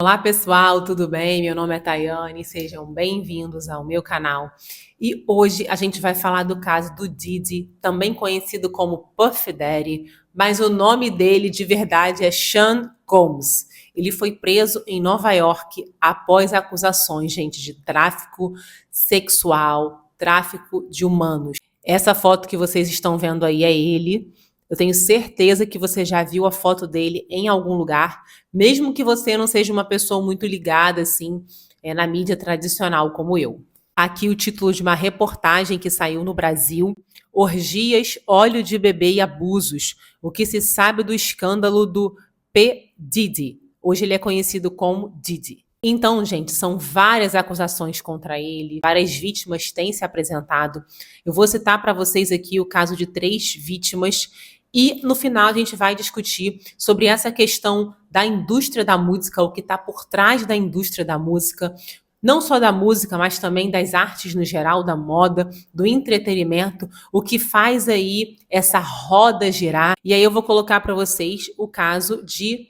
Olá pessoal, tudo bem? Meu nome é Tayane, sejam bem-vindos ao meu canal. E hoje a gente vai falar do caso do Diddy, também conhecido como Puff Daddy, mas o nome dele de verdade é Sean Combs. Ele foi preso em Nova York após acusações, gente, de tráfico sexual, tráfico de humanos. Essa foto que vocês estão vendo aí é ele. Eu tenho certeza que você já viu a foto dele em algum lugar, mesmo que você não seja uma pessoa muito ligada assim, na mídia tradicional como eu. Aqui o título de uma reportagem que saiu no Brasil: Orgias, óleo de bebê e abusos. O que se sabe do escândalo do P. Diddy. Hoje ele é conhecido como Diddy. Então, gente, são várias acusações contra ele, várias vítimas têm se apresentado. Eu vou citar para vocês aqui o caso de 3 vítimas e no final a gente vai discutir sobre essa questão da indústria da música, o que está por trás da indústria da música, não só da música, mas também das artes no geral, da moda, do entretenimento, o que faz aí essa roda girar. E aí eu vou colocar para vocês o caso de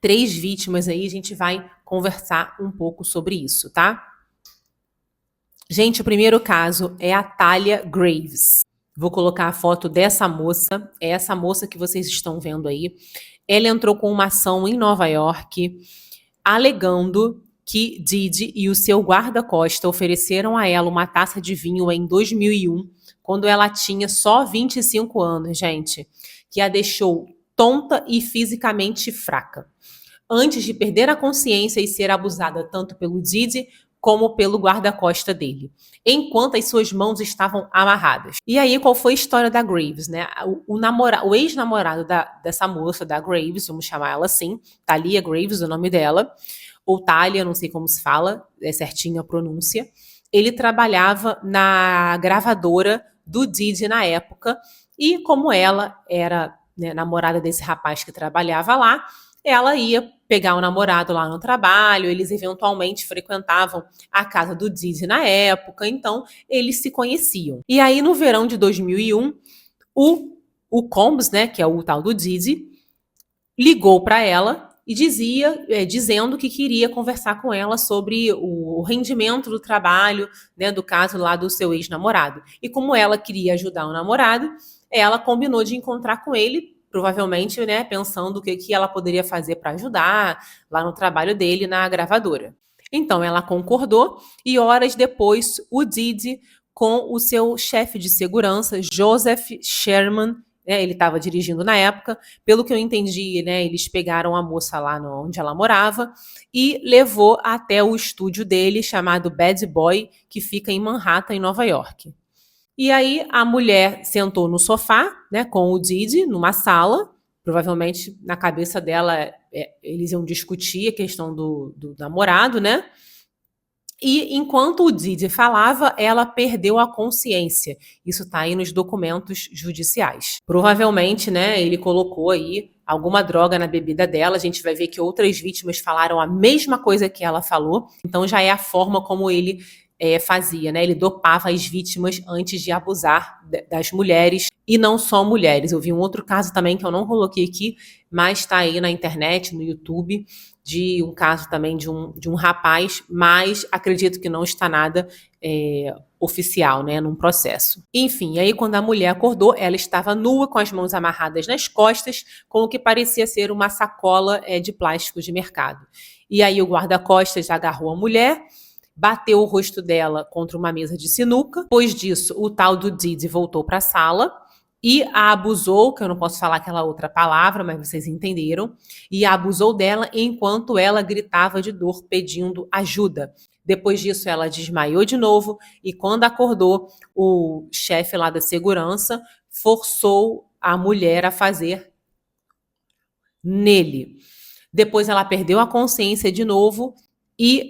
3 vítimas aí, a gente vai conversar um pouco sobre isso, tá? Gente, o primeiro caso é a Talia Graves. Vou colocar a foto dessa moça, é essa moça que vocês estão vendo aí. Ela entrou com uma ação em Nova York, alegando que Diddy e o seu guarda-costa ofereceram a ela uma taça de vinho em 2001, quando ela tinha só 25 anos, gente, que a deixou tonta e fisicamente fraca, antes de perder a consciência e ser abusada tanto pelo Diddy como pelo guarda-costa dele, enquanto as suas mãos estavam amarradas. E aí, qual foi a história da Graves, né? O ex-namorado dessa moça, da Graves, vamos chamar ela assim, Talia Graves, o nome dela, ou Talia, não sei como se fala, é certinho a pronúncia. Ele trabalhava na gravadora do Diddy na época, e como ela era, né, namorada desse rapaz que trabalhava lá, ela ia pegar o namorado lá no trabalho, eles eventualmente frequentavam a casa do Diddy na época, então eles se conheciam. E aí no verão de 2001, o Combs, né, que é o tal do Diddy, ligou para ela e dizendo que queria conversar com ela sobre o rendimento do trabalho, né, do caso lá do seu ex-namorado. E como ela queria ajudar o namorado, ela combinou de encontrar com ele, provavelmente, né, pensando o que ela poderia fazer para ajudar lá no trabalho dele na gravadora. Então ela concordou e horas depois o Diddy, com o seu chefe de segurança, Joseph Sherman, né, ele estava dirigindo na época, pelo que eu entendi, né, eles pegaram a moça lá onde ela morava e levou até o estúdio dele, chamado Bad Boy, que fica em Manhattan, em Nova York. E aí a mulher sentou no sofá, né, com o Diddy, numa sala. Provavelmente na cabeça dela eles iam discutir a questão do namorado, né? E enquanto o Diddy falava, ela perdeu a consciência. Isso está aí nos documentos judiciais. Provavelmente, né, ele colocou aí alguma droga na bebida dela. A gente vai ver que outras vítimas falaram a mesma coisa que ela falou. Então já é a forma como ele fazia, né? Ele dopava as vítimas antes de abusar das mulheres, e não só mulheres. Eu vi um outro caso também que eu não coloquei aqui, mas está aí na internet, no YouTube, de um caso também de um rapaz, mas acredito que não está nada oficial, né, num processo. Enfim, aí quando a mulher acordou, ela estava nua, com as mãos amarradas nas costas, com o que parecia ser uma sacola de plástico de mercado. E aí o guarda-costas agarrou a mulher, bateu o rosto dela contra uma mesa de sinuca. Depois disso, o tal do Diddy voltou para a sala e a abusou, que eu não posso falar aquela outra palavra, mas vocês entenderam, e a abusou dela enquanto ela gritava de dor pedindo ajuda. Depois disso, ela desmaiou de novo e quando acordou, o chefe lá da segurança forçou a mulher a fazer nele. Depois ela perdeu a consciência de novo e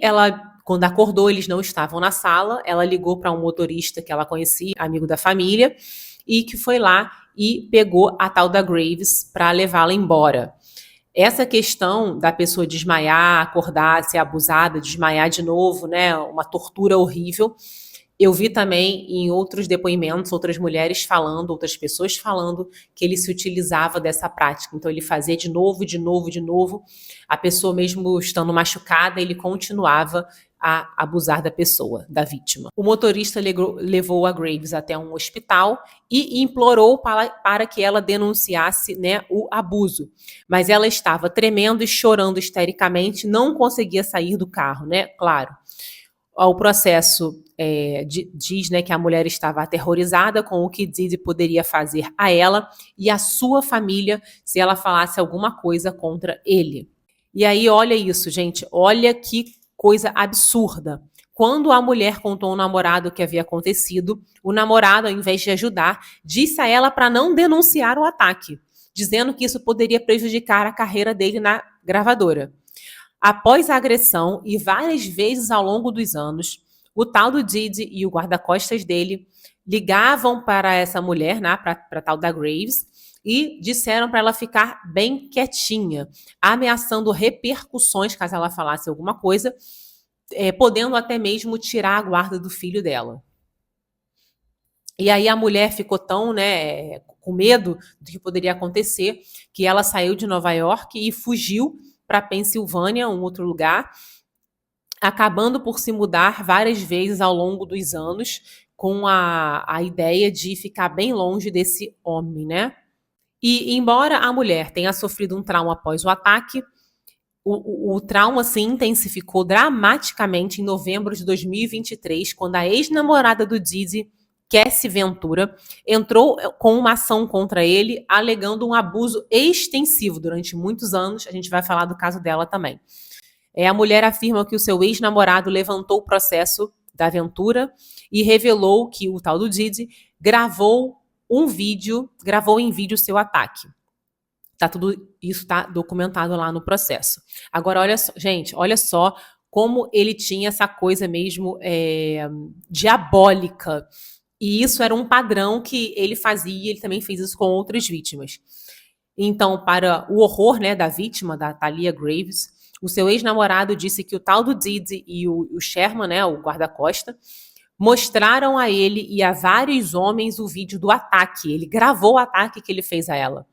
quando acordou, eles não estavam na sala, ela ligou para um motorista que ela conhecia, amigo da família, e que foi lá e pegou a tal da Graves para levá-la embora. Essa questão da pessoa desmaiar, acordar, ser abusada, desmaiar de novo, né, uma tortura horrível, Eu vi também em outros depoimentos, outras mulheres falando, outras pessoas falando que ele se utilizava dessa prática. Então ele fazia de novo, de novo, de novo. A pessoa mesmo estando machucada, ele continuava a abusar da pessoa, da vítima. O motorista levou a Graves até um hospital e implorou para que ela denunciasse, né, o abuso. Mas ela estava tremendo e chorando histericamente, não conseguia sair do carro, né? Claro. O processo diz, né, que a mulher estava aterrorizada com o que Didi poderia fazer a ela e a sua família se ela falasse alguma coisa contra ele. E aí, olha isso, gente, olha que coisa absurda. Quando a mulher contou ao namorado o que havia acontecido, o namorado, ao invés de ajudar, disse a ela para não denunciar o ataque, dizendo que isso poderia prejudicar a carreira dele na gravadora. Após a agressão e várias vezes ao longo dos anos, o tal do Didi e o guarda-costas dele ligavam para essa mulher, né, para a tal da Graves, e disseram para ela ficar bem quietinha, ameaçando repercussões caso ela falasse alguma coisa, podendo até mesmo tirar a guarda do filho dela. E aí a mulher ficou tão, né, com medo do que poderia acontecer, que ela saiu de Nova York e fugiu para Pensilvânia, um outro lugar, acabando por se mudar várias vezes ao longo dos anos, com a ideia de ficar bem longe desse homem, né? E embora a mulher tenha sofrido um trauma após o ataque, o trauma se intensificou dramaticamente em novembro de 2023, quando a ex-namorada do Didi, Cassie Ventura, entrou com uma ação contra ele, alegando um abuso extensivo durante muitos anos. A gente vai falar do caso dela também. A mulher afirma que o seu ex-namorado levantou o processo da Ventura e revelou que o tal do Didi gravou em vídeo seu ataque. Isso tá documentado lá no processo. Agora, olha só, gente, olha só como ele tinha essa coisa mesmo diabólica. E isso era um padrão que ele fazia, ele também fez isso com outras vítimas. Então, para o horror, né, da vítima, da Talia Graves, o seu ex-namorado disse que o tal do Didi e o Sherman, né, o guarda-costa, mostraram a ele e a vários homens o vídeo do ataque. Ele gravou o ataque que ele fez a ela.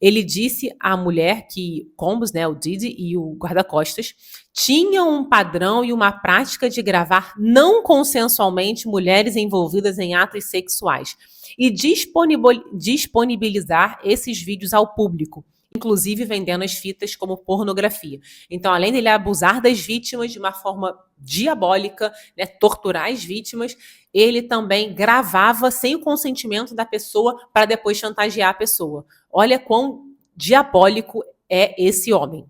Ele disse à mulher que Combs, né, o Didi e o guarda-costas, tinham um padrão e uma prática de gravar não consensualmente mulheres envolvidas em atos sexuais e disponibilizar esses vídeos ao público, inclusive vendendo as fitas como pornografia. Então, além dele abusar das vítimas de uma forma diabólica, né, torturar as vítimas, ele também gravava sem o consentimento da pessoa para depois chantagear a pessoa. Olha quão diabólico é esse homem.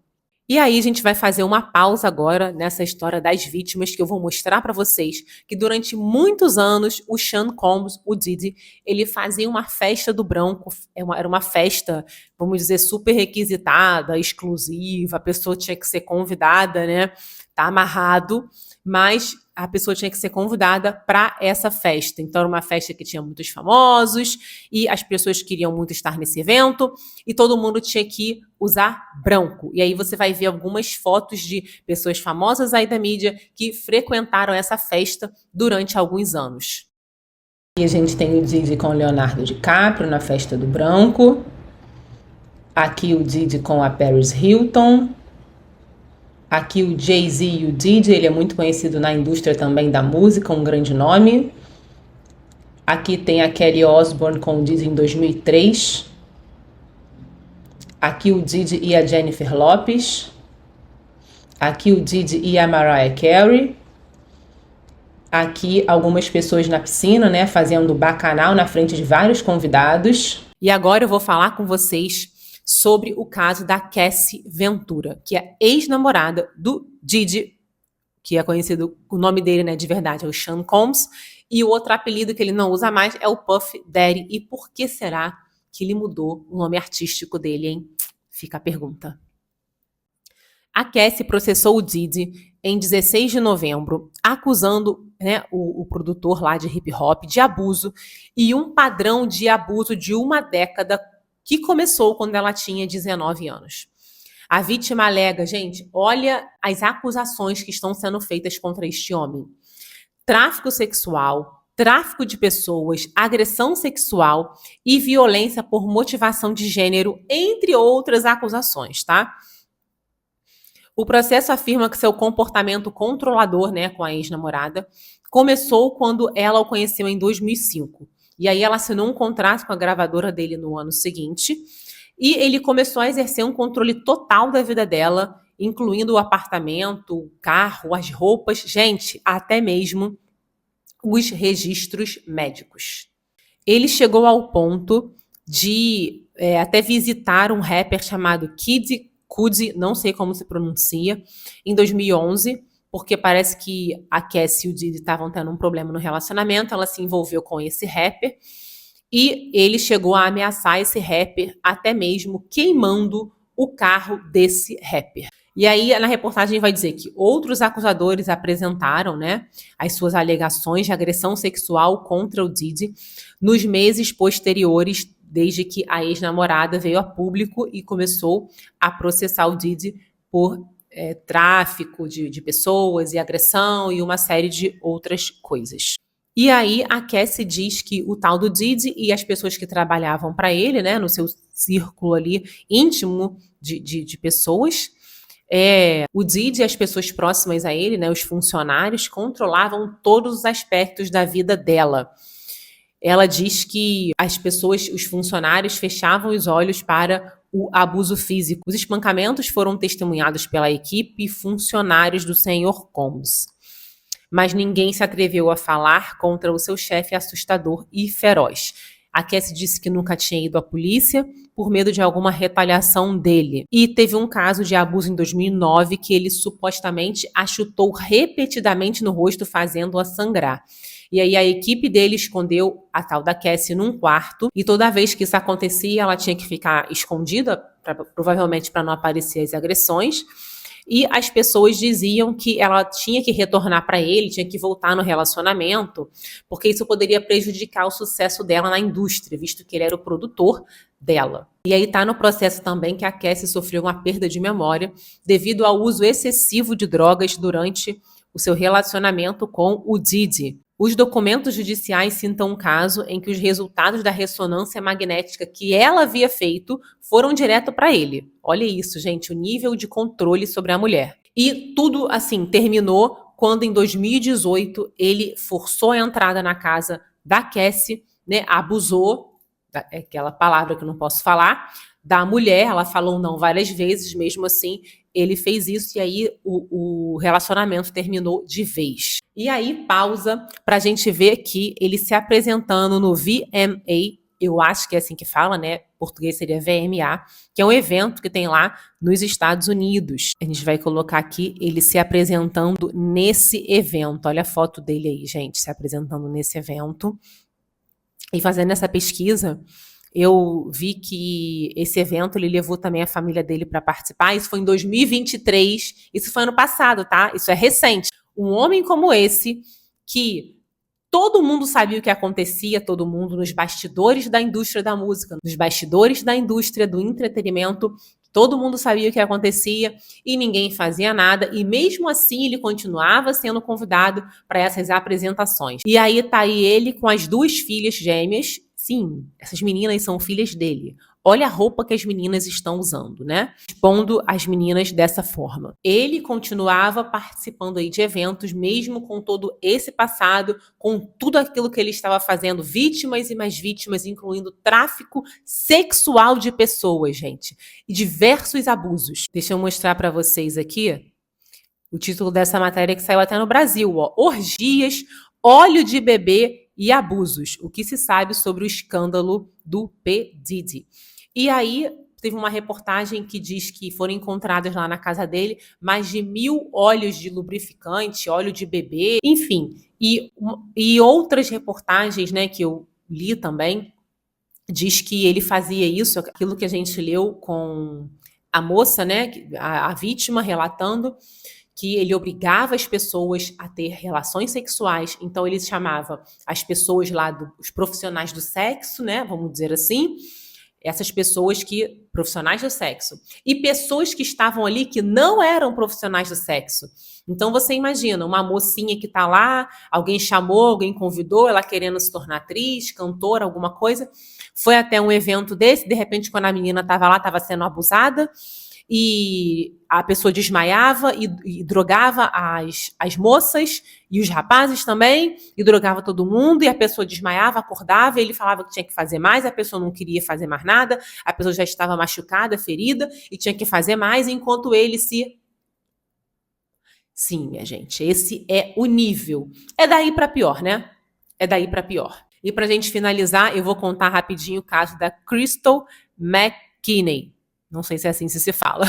E aí a gente vai fazer uma pausa agora nessa história das vítimas, que eu vou mostrar para vocês que durante muitos anos o Sean Combs, o Didi, ele fazia uma festa do branco, era uma festa, vamos dizer, super requisitada, exclusiva, a pessoa tinha que ser convidada, né? Tá amarrado, mas a pessoa tinha que ser convidada para essa festa. Então, era uma festa que tinha muitos famosos e as pessoas queriam muito estar nesse evento e todo mundo tinha que usar branco. E aí você vai ver algumas fotos de pessoas famosas aí da mídia que frequentaram essa festa durante alguns anos. E a gente tem o Didi com o Leonardo DiCaprio na festa do branco. Aqui o Didi com a Paris Hilton. Aqui o Jay-Z e o Didi, ele é muito conhecido na indústria também da música, um grande nome. Aqui tem a Kelly Osbourne com o Didi em 2003. Aqui o Didi e a Jennifer Lopez. Aqui o Didi e a Mariah Carey. Aqui algumas pessoas na piscina, né, fazendo bacanal na frente de vários convidados. E agora eu vou falar com vocês sobre o caso da Cassie Ventura, que é ex-namorada do Didi, que é conhecido, o nome dele, né, de verdade é o Sean Combs, e o outro apelido que ele não usa mais é o Puff Daddy. E por que será que ele mudou o nome artístico dele, hein? Fica a pergunta. A Cassie processou o Didi em 16 de novembro, acusando, né, o produtor lá de hip hop de abuso e um padrão de abuso de uma década que começou quando ela tinha 19 anos. A vítima alega, gente, olha as acusações que estão sendo feitas contra este homem. tráfico sexual, tráfico de pessoas, agressão sexual e violência por motivação de gênero, entre outras acusações, tá? O processo afirma que seu comportamento controlador, né, com a ex-namorada, começou quando ela o conheceu em 2005. E aí ela assinou um contrato com a gravadora dele no ano seguinte, e ele começou a exercer um controle total da vida dela, incluindo o apartamento, o carro, as roupas, gente, até mesmo os registros médicos. Ele chegou ao ponto de até visitar um rapper chamado Kid Cudi, não sei como se pronuncia, em 2011, porque parece que a Cassie e o Diddy estavam tendo um problema no relacionamento, ela se envolveu com esse rapper, e ele chegou a ameaçar esse rapper, até mesmo queimando o carro desse rapper. E aí, na reportagem vai dizer que outros acusadores apresentaram, né, as suas alegações de agressão sexual contra o Diddy nos meses posteriores, desde que a ex-namorada veio a público e começou a processar o Diddy por tráfico de pessoas e agressão e uma série de outras coisas. E aí a Cassie diz que o tal do Diddy e as pessoas que trabalhavam para ele, né, no seu círculo ali íntimo de pessoas, o Diddy e as pessoas próximas a ele, né, os funcionários, controlavam todos os aspectos da vida dela. Ela diz que as pessoas, os funcionários, fechavam os olhos para o abuso físico. Os espancamentos foram testemunhados pela equipe e funcionários do Sr. Combs. Mas ninguém se atreveu a falar contra o seu chefe assustador e feroz. A Cassie disse que nunca tinha ido à polícia por medo de alguma retaliação dele. E teve um caso de abuso em 2009 que ele supostamente a chutou repetidamente no rosto, fazendo-a sangrar. E aí a equipe dele escondeu a tal da Cassie num quarto, e toda vez que isso acontecia, ela tinha que ficar escondida, provavelmente para não aparecer as agressões. E as pessoas diziam que ela tinha que retornar para ele, tinha que voltar no relacionamento, porque isso poderia prejudicar o sucesso dela na indústria, visto que ele era o produtor dela. E aí tá no processo também que a Cassie sofreu uma perda de memória devido ao uso excessivo de drogas durante o seu relacionamento com o Diddy. Os documentos judiciais citam um caso em que os resultados da ressonância magnética que ela havia feito foram direto para ele. Olha isso, gente, o nível de controle sobre a mulher. E tudo, assim, terminou quando, em 2018, ele forçou a entrada na casa da Cassie, né, abusou, aquela palavra que eu não posso falar, da mulher. Ela falou não várias vezes, mesmo assim, ele fez isso, e aí o relacionamento terminou de vez. E aí, pausa pra gente ver aqui ele se apresentando no VMA, eu acho que é assim que fala, né? Em português seria VMA, que é um evento que tem lá nos Estados Unidos. A gente vai colocar aqui ele se apresentando nesse evento. Olha a foto dele aí, gente, se apresentando nesse evento. E fazendo essa pesquisa, eu vi que esse evento ele levou também a família dele para participar. Isso foi em 2023. Isso foi ano passado, tá? Isso é recente. Um homem como esse, que todo mundo sabia o que acontecia, todo mundo nos bastidores da indústria da música, nos bastidores da indústria do entretenimento, todo mundo sabia o que acontecia e ninguém fazia nada, e mesmo assim ele continuava sendo convidado para essas apresentações. E aí tá aí ele com as duas filhas gêmeas. Sim, essas meninas são filhas dele. Olha a roupa que as meninas estão usando, né? Expondo as meninas dessa forma. Ele continuava participando aí de eventos, mesmo com todo esse passado, com tudo aquilo que ele estava fazendo, vítimas e mais vítimas, incluindo tráfico sexual de pessoas, gente. E diversos abusos. Deixa eu mostrar para vocês aqui o título dessa matéria que saiu até no Brasil, ó. Orgias, óleo de bebê e abusos. O que se sabe sobre o escândalo do P. Diddy. E aí, teve uma reportagem que diz que foram encontradas lá na casa dele mais de 1.000 óleos de lubrificante, óleo de bebê, enfim. E outras reportagens, né, que eu li também, diz que ele fazia isso, aquilo que a gente leu com a moça, né, a vítima relatando, que ele obrigava as pessoas a ter relações sexuais. Então ele chamava as pessoas lá, os profissionais do sexo, né, vamos dizer assim, essas pessoas que, profissionais do sexo, e pessoas que estavam ali que não eram profissionais do sexo. Então você imagina, uma mocinha que tá lá, alguém chamou, alguém convidou, ela querendo se tornar atriz, cantora, alguma coisa, foi até um evento desse, de repente quando a menina estava lá, estava sendo abusada, e a pessoa desmaiava e drogava as moças e os rapazes também, e drogava todo mundo, e a pessoa desmaiava, acordava, e ele falava que tinha que fazer mais, a pessoa não queria fazer mais nada, a pessoa já estava machucada, ferida, e tinha que fazer mais, enquanto ele se... Sim, minha gente, esse é o nível. É daí para pior, né? É daí para pior. E para a gente finalizar, eu vou contar rapidinho o caso da Crystal McKinney. Não sei se é assim que se fala.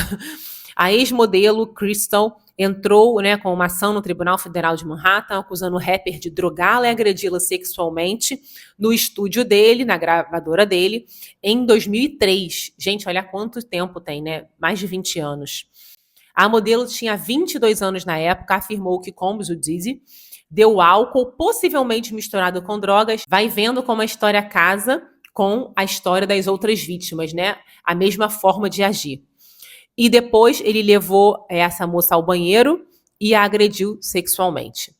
A ex-modelo Crystal entrou, né, com uma ação no Tribunal Federal de Manhattan, acusando o rapper de drogá-la e agredi-la sexualmente no estúdio dele, na gravadora dele, em 2003. Gente, olha quanto tempo tem, né? Mais de 20 anos. A modelo tinha 22 anos na época, afirmou que Combs, o Diddy, deu álcool, possivelmente misturado com drogas. Vai vendo como a história casa com a história das outras vítimas, né? A mesma forma de agir. E depois ele levou essa moça ao banheiro e a agrediu sexualmente.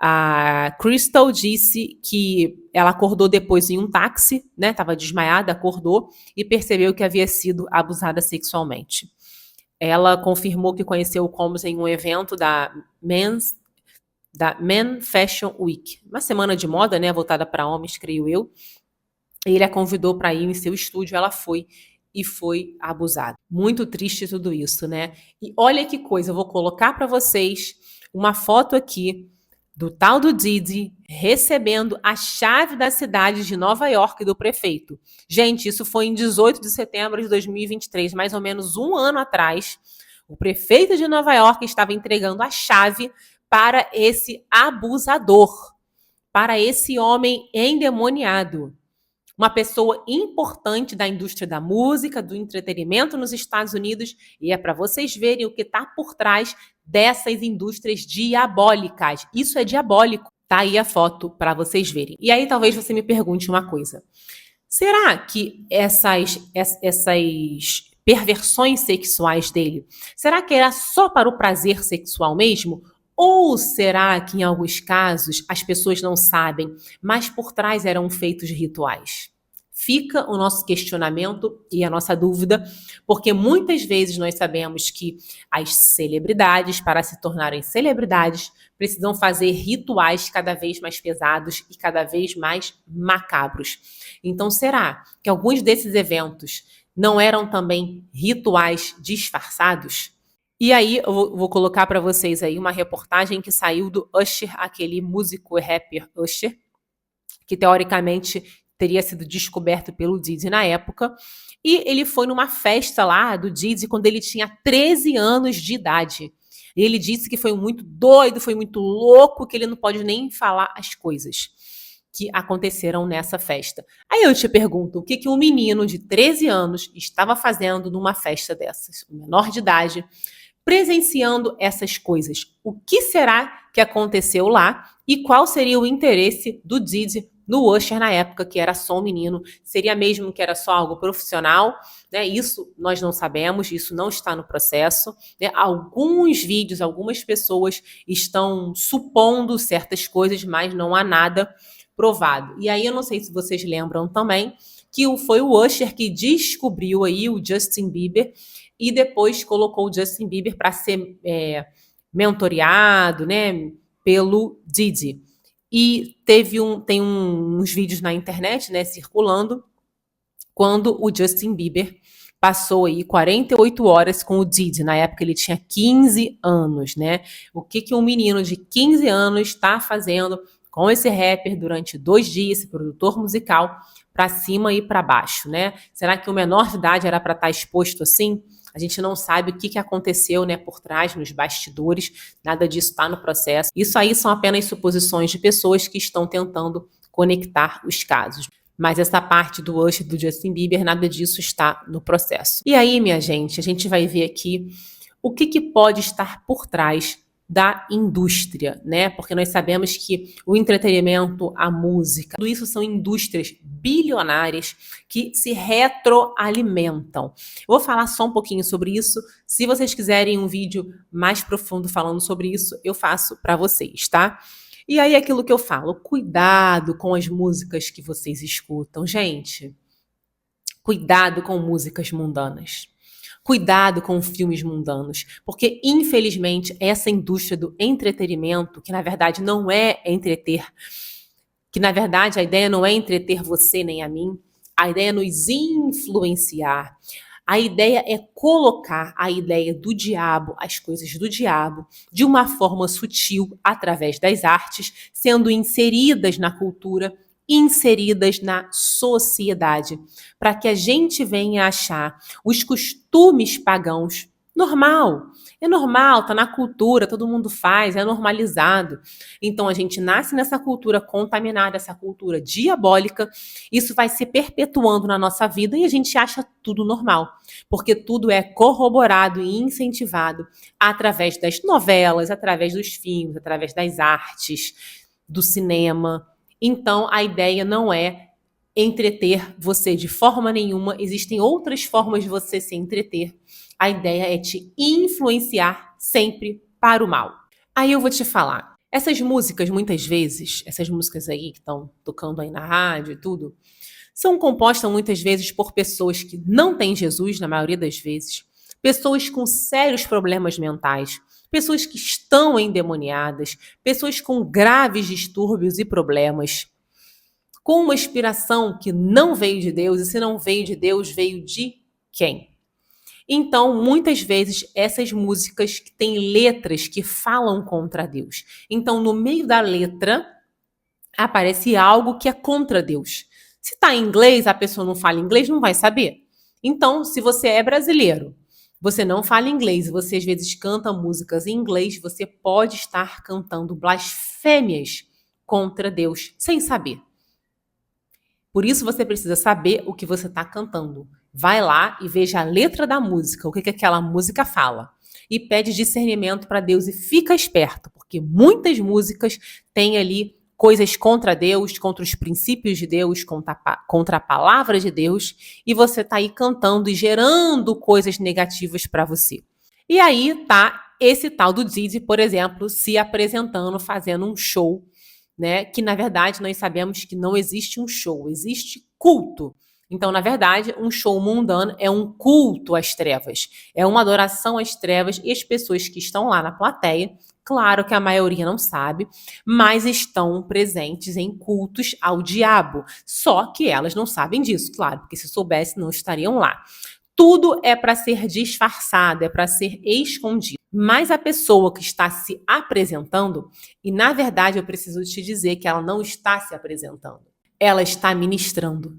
A Crystal disse que ela acordou depois em um táxi, né? Estava desmaiada, acordou e percebeu que havia sido abusada sexualmente. Ela confirmou que conheceu o Combs em um evento da Men Fashion Week, uma semana de moda, né, voltada para homens, creio eu. Ele a convidou para ir em seu estúdio, ela foi e foi abusada. Muito triste tudo isso, né? E olha que coisa, eu vou colocar para vocês uma foto aqui do tal do Diddy recebendo a chave da cidade de Nova York do prefeito. Gente, isso foi em 18 de setembro de 2023, mais ou menos um ano atrás. O prefeito de Nova York estava entregando a chave para esse abusador, para esse homem endemoniado. Uma pessoa importante da indústria da música, do entretenimento nos Estados Unidos, e é para vocês verem o que está por trás dessas indústrias diabólicas. Isso é diabólico. Tá aí a foto para vocês verem. E aí talvez você me pergunte uma coisa. Será que essas perversões sexuais dele, será que era só para o prazer sexual mesmo? Ou será que, em alguns casos, as pessoas não sabem, mas por trás eram feitos rituais? Fica o nosso questionamento e a nossa dúvida, porque muitas vezes nós sabemos que as celebridades, para se tornarem celebridades, precisam fazer rituais cada vez mais pesados e cada vez mais macabros. Então, será que alguns desses eventos não eram também rituais disfarçados? E aí, eu vou colocar para vocês aí uma reportagem que saiu do Usher, aquele músico e rapper Usher, que teoricamente teria sido descoberto pelo Diddy na época. E ele foi numa festa lá do Diddy quando ele tinha 13 anos de idade. E ele disse que foi muito doido, foi muito louco, que ele não pode nem falar as coisas que aconteceram nessa festa. Aí eu te pergunto, o que um menino de 13 anos estava fazendo numa festa dessas? Um menor de idade, presenciando essas coisas. O que será que aconteceu lá e qual seria o interesse do Diddy no Usher na época, que era só um menino? Seria mesmo que era só algo profissional? Né? Isso nós não sabemos, isso não está no processo. Né? Alguns vídeos, algumas pessoas estão supondo certas coisas, mas não há nada provado. E aí eu não sei se vocês lembram também que foi o Usher que descobriu aí o Justin Bieber e depois colocou o Justin Bieber para ser mentoreado, né, pelo Diddy. E tem uns vídeos na internet, né, circulando, quando o Justin Bieber passou aí 48 horas com o Diddy. Na época ele tinha 15 anos, né? O que um menino de 15 anos está fazendo com esse rapper durante 2 dias, esse produtor musical, para cima e para baixo, né? Será que o menor de idade era para estar exposto assim? A gente não sabe o que aconteceu, né, por trás, nos bastidores, nada disso está no processo. Isso aí são apenas suposições de pessoas que estão tentando conectar os casos. Mas essa parte do Usher, do Justin Bieber, nada disso está no processo. E aí, minha gente, a gente vai ver aqui o que pode estar por trás da indústria, né? Porque nós sabemos que o entretenimento, a música, tudo isso são indústrias bilionárias que se retroalimentam. Eu vou falar só um pouquinho sobre isso. Se vocês quiserem um vídeo mais profundo falando sobre isso, eu faço para vocês, tá? E aí aquilo que eu falo, cuidado com as músicas que vocês escutam, gente. Cuidado com músicas mundanas. Cuidado com filmes mundanos, porque infelizmente essa indústria do entretenimento, que na verdade não é entreter, que na verdade a ideia não é entreter você nem a mim, a ideia é nos influenciar. A ideia é colocar a ideia do diabo, as coisas do diabo, de uma forma sutil, através das artes, sendo inseridas na cultura, inseridas na sociedade, para que a gente venha achar os costumes pagãos normal. É normal, tá na cultura, todo mundo faz, é normalizado. Então a gente nasce nessa cultura contaminada, essa cultura diabólica, isso vai se perpetuando na nossa vida e a gente acha tudo normal, porque tudo é corroborado e incentivado através das novelas, através dos filmes, através das artes, do cinema. Então a ideia não é entreter você de forma nenhuma, existem outras formas de você se entreter. A ideia é te influenciar sempre para o mal. Aí eu vou te falar, essas músicas muitas vezes, essas músicas aí que estão tocando aí na rádio e tudo, são compostas muitas vezes por pessoas que não têm Jesus, na maioria das vezes, pessoas com sérios problemas mentais, pessoas que estão endemoniadas, pessoas com graves distúrbios e problemas, com uma inspiração que não veio de Deus, e se não veio de Deus, veio de quem? Então, muitas vezes, essas músicas têm letras que falam contra Deus. Então, no meio da letra, aparece algo que é contra Deus. Se está em inglês, a pessoa não fala inglês, não vai saber. Então, se você é brasileiro, você não fala inglês, você às vezes canta músicas em inglês, você pode estar cantando blasfêmias contra Deus, sem saber. Por isso você precisa saber o que você está cantando. Vai lá e veja a letra da música, o que aquela música fala. E pede discernimento para Deus e fica esperto, porque muitas músicas têm ali coisas contra Deus, contra os princípios de Deus, contra a palavra de Deus, e você está aí cantando e gerando coisas negativas para você. E aí tá esse tal do Didi, por exemplo, se apresentando, fazendo um show, né? Que na verdade nós sabemos que não existe um show, existe culto. Então, na verdade, um show mundano é um culto às trevas, é uma adoração às trevas e as pessoas que estão lá na plateia, claro que a maioria não sabe, mas estão presentes em cultos ao diabo. Só que elas não sabem disso, claro, porque se soubessem não estariam lá. Tudo é para ser disfarçado, é para ser escondido. Mas a pessoa que está se apresentando, e na verdade eu preciso te dizer que ela não está se apresentando, ela está ministrando.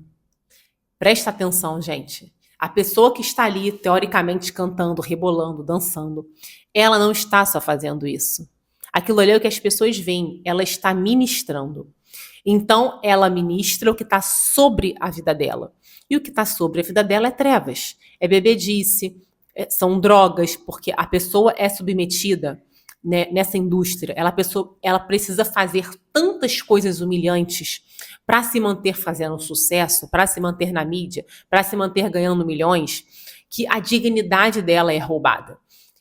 Presta atenção, gente. A pessoa que está ali, teoricamente, cantando, rebolando, dançando, ela não está só fazendo isso. Aquilo ali é o que as pessoas veem, ela está ministrando. Então, ela ministra o que está sobre a vida dela. E o que está sobre a vida dela é trevas, é bebedice, são drogas, porque a pessoa é submetida, né, nessa indústria. Ela precisa fazer tantas coisas humilhantes para se manter fazendo sucesso, para se manter na mídia, para se manter ganhando milhões, que a dignidade dela é roubada.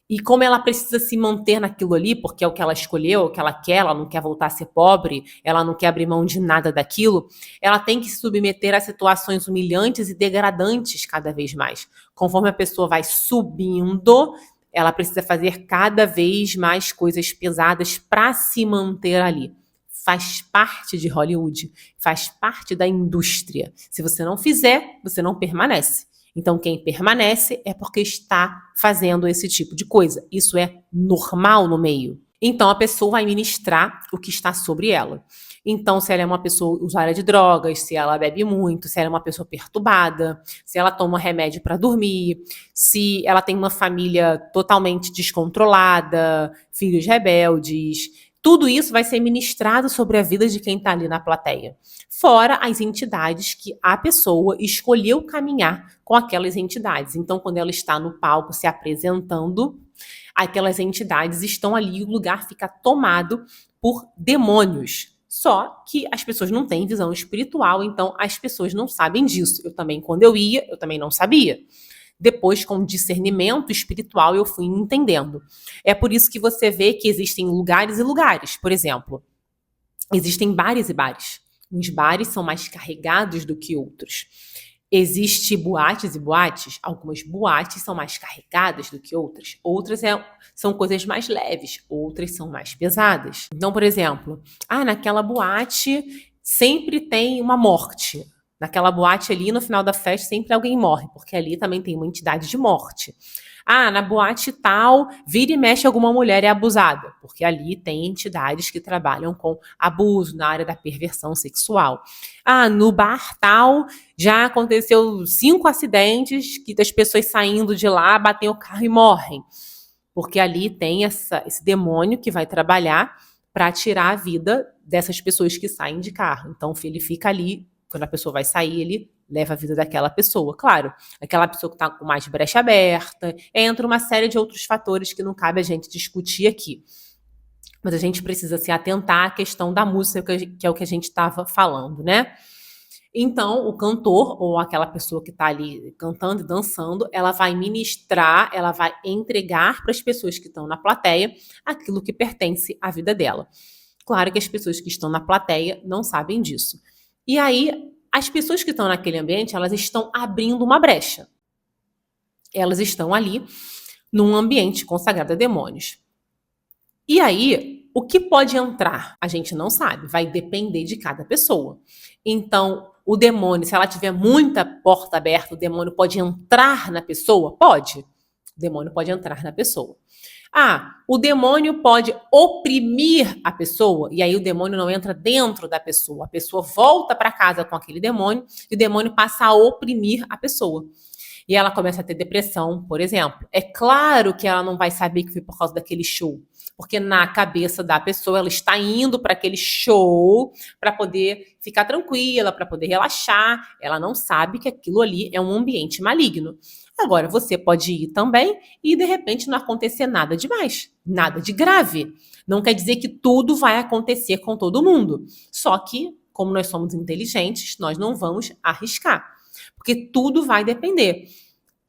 E como ela precisa se manter naquilo ali, porque é o que ela escolheu, é o que ela quer, ela não quer voltar a ser pobre, ela não quer abrir mão de nada daquilo, ela tem que se submeter a situações humilhantes e degradantes cada vez mais. Conforme a pessoa vai subindo, ela precisa fazer cada vez mais coisas pesadas para se manter ali. Faz parte de Hollywood, faz parte da indústria. Se você não fizer, você não permanece. Então, quem permanece é porque está fazendo esse tipo de coisa. Isso é normal no meio. Então, a pessoa vai ministrar o que está sobre ela. Então, se ela é uma pessoa usuária de drogas, se ela bebe muito, se ela é uma pessoa perturbada, se ela toma remédio para dormir, se ela tem uma família totalmente descontrolada, filhos rebeldes, tudo isso vai ser ministrado sobre a vida de quem está ali na plateia. Fora as entidades que a pessoa escolheu caminhar com aquelas entidades. Então, quando ela está no palco se apresentando, Aquelas entidades estão ali e o lugar fica tomado por demônios. Só que as pessoas não têm visão espiritual, então as pessoas não sabem disso. Eu também, quando eu ia, eu também não sabia. Depois, com discernimento espiritual, eu fui entendendo. É por isso que você vê que existem lugares e lugares. Por exemplo, existem bares e bares. Uns bares são mais carregados do que outros. Existem boates e boates. Algumas boates são mais carregadas do que outras. Outras são coisas mais leves. Outras são mais pesadas. Então, por exemplo, naquela boate sempre tem uma morte. Naquela boate ali, no final da festa, sempre alguém morre, porque ali também tem uma entidade de morte. Na boate tal, vira e mexe alguma mulher é abusada, porque ali tem entidades que trabalham com abuso na área da perversão sexual. No bar tal, já aconteceu 5 acidentes que das pessoas saindo de lá, batem o carro e morrem. Porque ali tem esse demônio que vai trabalhar para tirar a vida dessas pessoas que saem de carro. Então, ele fica ali. Quando a pessoa vai sair, ele leva a vida daquela pessoa. Claro, aquela pessoa que está com mais brecha aberta, entra uma série de outros fatores que não cabe a gente discutir aqui. Mas a gente precisa se atentar à questão da música, que é o que a gente estava falando, né? Então, o cantor, ou aquela pessoa que está ali cantando e dançando, ela vai ministrar, ela vai entregar para as pessoas que estão na plateia aquilo que pertence à vida dela. Claro que as pessoas que estão na plateia não sabem disso. E aí, as pessoas que estão naquele ambiente, elas estão abrindo uma brecha. Elas estão ali num ambiente consagrado a demônios. E aí, o que pode entrar? A gente não sabe, vai depender de cada pessoa. Então, o demônio, se ela tiver muita porta aberta, o demônio pode entrar na pessoa? Pode. O demônio pode entrar na pessoa. O demônio pode oprimir a pessoa, e aí o demônio não entra dentro da pessoa. A pessoa volta para casa com aquele demônio, e o demônio passa a oprimir a pessoa. E ela começa a ter depressão, por exemplo. É claro que ela não vai saber que foi por causa daquele show, porque na cabeça da pessoa ela está indo para aquele show para poder ficar tranquila, para poder relaxar. Ela não sabe que aquilo ali é um ambiente maligno. Agora, você pode ir também e, de repente, não acontecer nada demais, nada de grave. Não quer dizer que tudo vai acontecer com todo mundo. Só que, como nós somos inteligentes, nós não vamos arriscar. Porque tudo vai depender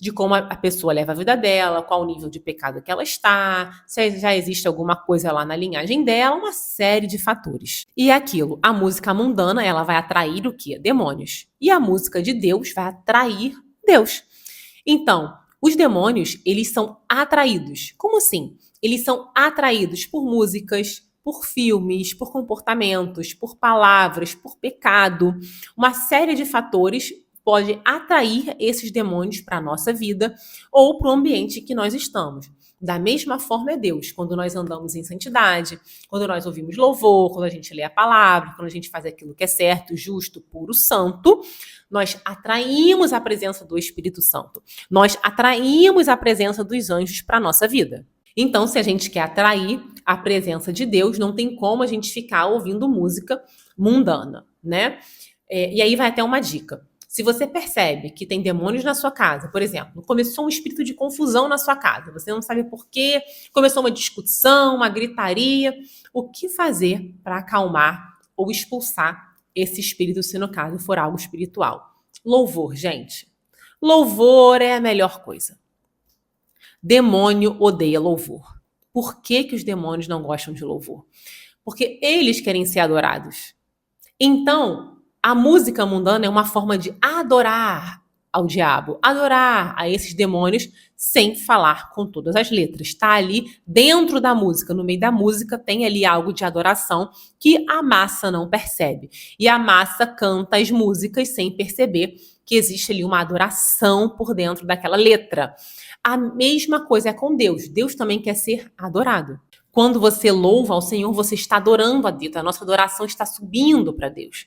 de como a pessoa leva a vida dela, qual o nível de pecado que ela está, se já existe alguma coisa lá na linhagem dela, uma série de fatores. E é aquilo, a música mundana, ela vai atrair o quê? Demônios. E a música de Deus vai atrair Deus. Então, os demônios, eles são atraídos. Como assim? Eles são atraídos por músicas, por filmes, por comportamentos, por palavras, por pecado. Uma série de fatores pode atrair esses demônios para a nossa vida ou para o ambiente que nós estamos. Da mesma forma é Deus, quando nós andamos em santidade, quando nós ouvimos louvor, quando a gente lê a palavra, quando a gente faz aquilo que é certo, justo, puro, santo, nós atraímos a presença do Espírito Santo. Nós atraímos a presença dos anjos para a nossa vida. Então, se a gente quer atrair a presença de Deus, não tem como a gente ficar ouvindo música mundana, né? E aí vai até uma dica. Se você percebe que tem demônios na sua casa, por exemplo, começou um espírito de confusão na sua casa, você não sabe por quê, começou uma discussão, uma gritaria, o que fazer para acalmar ou expulsar esse espírito, se no caso for algo espiritual? Louvor, gente. Louvor é a melhor coisa. Demônio odeia louvor. Por que os demônios não gostam de louvor? Porque eles querem ser adorados. Então, a música mundana é uma forma de adorar ao diabo, adorar a esses demônios sem falar com todas as letras. Está ali dentro da música, no meio da música tem ali algo de adoração que a massa não percebe. E a massa canta as músicas sem perceber que existe ali uma adoração por dentro daquela letra. A mesma coisa é com Deus. Deus também quer ser adorado. Quando você louva ao Senhor, você está adorando a Deus. A nossa adoração está subindo para Deus.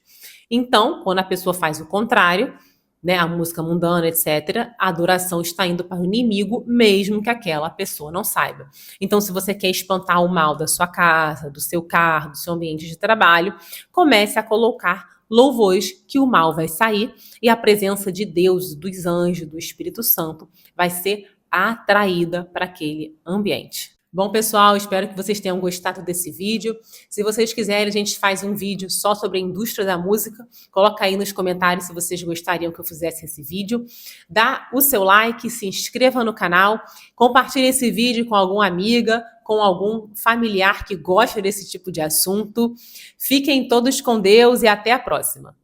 Então, quando a pessoa faz o contrário, né, a música mundana, etc., a adoração está indo para o inimigo, mesmo que aquela pessoa não saiba. Então, se você quer espantar o mal da sua casa, do seu carro, do seu ambiente de trabalho, comece a colocar louvores que o mal vai sair e a presença de Deus, dos anjos, do Espírito Santo vai ser atraída para aquele ambiente. Bom, pessoal, espero que vocês tenham gostado desse vídeo. Se vocês quiserem, a gente faz um vídeo só sobre a indústria da música. Coloca aí nos comentários se vocês gostariam que eu fizesse esse vídeo. Dá o seu like, se inscreva no canal, compartilhe esse vídeo com alguma amiga, com algum familiar que gosta desse tipo de assunto. Fiquem todos com Deus e até a próxima.